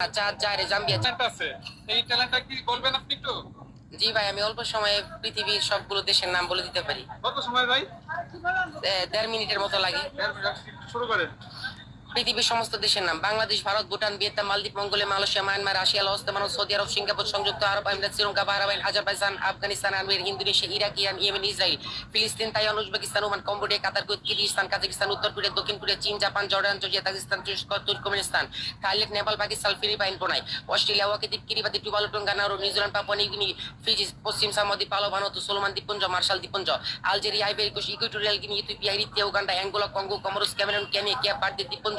চাঁদ যায় Zambia. Talent আছে, এই ট্যালেন্টটা কি বলবেন আপনি একটু? জি ভাই, আমি অল্প সময়ে পৃথিবীর সবগুলো দেশের নাম বলে দিতে পারি। কত সময় ভাই? 1.5 মিনিটের মতো লাগে। শুরু করেন। পৃথিবীর সমস্ত দেশের নাম: বাংলাদেশ, ভারত, ভুটান, ভিয়েতনাম, মালদ্বীপ, Mongolia, Malaysia, Myanmar, Russia, Laos, তেমানো, সৌদি আরব, সিঙ্গাপুর, সংযুক্ত আরব আমিরাত, শ্রীলঙ্কা, বাহরাইন, আজারবাইজান, আফগানিস্তান, আনওয়ার, Indonesia, Iraq, Iran, Yemen, Israel, ফিলিস্তিন, Taiwan, Uzbekistan, Oman, Cambodia, Qatar, Kuwait, Kyrgyzstan, Kazakhstan, উত্তর কোরিয়া, দক্ষিণ কোরিয়া, চীন, জাপান, জর্ডান, জর্জিয়া, তাজিকিস্তান, তুরস্ক, Turkmenistan, Thailand, Nepal, Pakistan, Philippines, Brunei, Australia, ওয়াকি দ্বীপ, Kiribati, Tuvalu, Tonga, Nauru, New Zealand, Papua New Guinea, Fiji, পশ্চিম Samoa দ্বীপ, Palau, Vanuatu, Solomon দ্বীপপুঞ্জ, Marshall দ্বীপপুঞ্জ, Algeria, Ivory Coast, Equatorial Guinea, Ethiopia, Eritrea, Uganda, Angola, Congo, Comoros, Cameroon, Kenya, Cape Verde দ্বীপপুঞ্জ,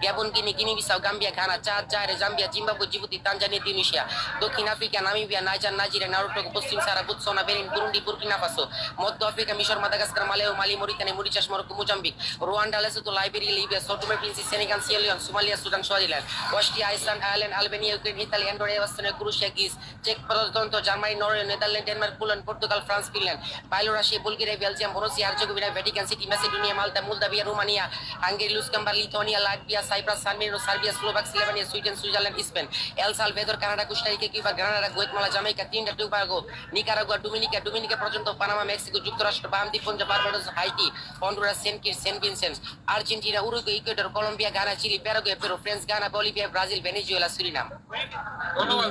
Gabon, Guinea, Guinea Bissau, Gambia, Ghana, Chad, Zaire, Zambia, Zimbabwe, Djibouti, Tanzania, Tunisia, দক্ষিণ Africa, Namibia, Niger, Nigeria, নারুটোগো, পশ্চিম Sahara, Botswana, Benin, Burundi, Burkina Faso, মধ্য Africa, মিশর, Madagascar, মালেও, Mali, Mauritania, Mauritius, Morocco, Mozambique, Rwanda, Lesotho, Liberia, Libya, Sao Tome, Principe, Senegal, Sierra Leone, Somalia, Sudan, Swaziland, Austria, Iceland, Ireland, Albania, Ukraine, Italy, Andorra, Australia, Croatia, Greece, চেক প্রজাতন্ত্র, Germany, Norway, Netherlands, Denmark, Poland, Portugal, France, Finland, Byelorussia, Bulgaria, Belgium, Bosnia Herzegovina, Vatican City, Macedonia, Malta, Moldavia, Romania, Hungary, Luxembourg, Lithuania, Latvia, Cyprus, San Marino, Serbia, Slovak, Slovenia, Sweden, Switzerland, Spain, El Salvador, Canada, Costa Rica, Cuba, Grenada, Guatemala, Jamaica, Trinidad Tobago, Nicaragua, Dominica পর্যন্ত, Panama, Mexico যুক্তরাষ্ট্র, Bahama দ্বীপপুঞ্জ, Barbados, Haiti, Honduras, Saint Kitts, Saint Vincent, Argentina, Uruguay, Ecuador, Colombia, গানা, Chile, Paraguay, Peru, France, গানা, Bolivia, Brazil, Venezuela, Suriname. ধন্যবাদ।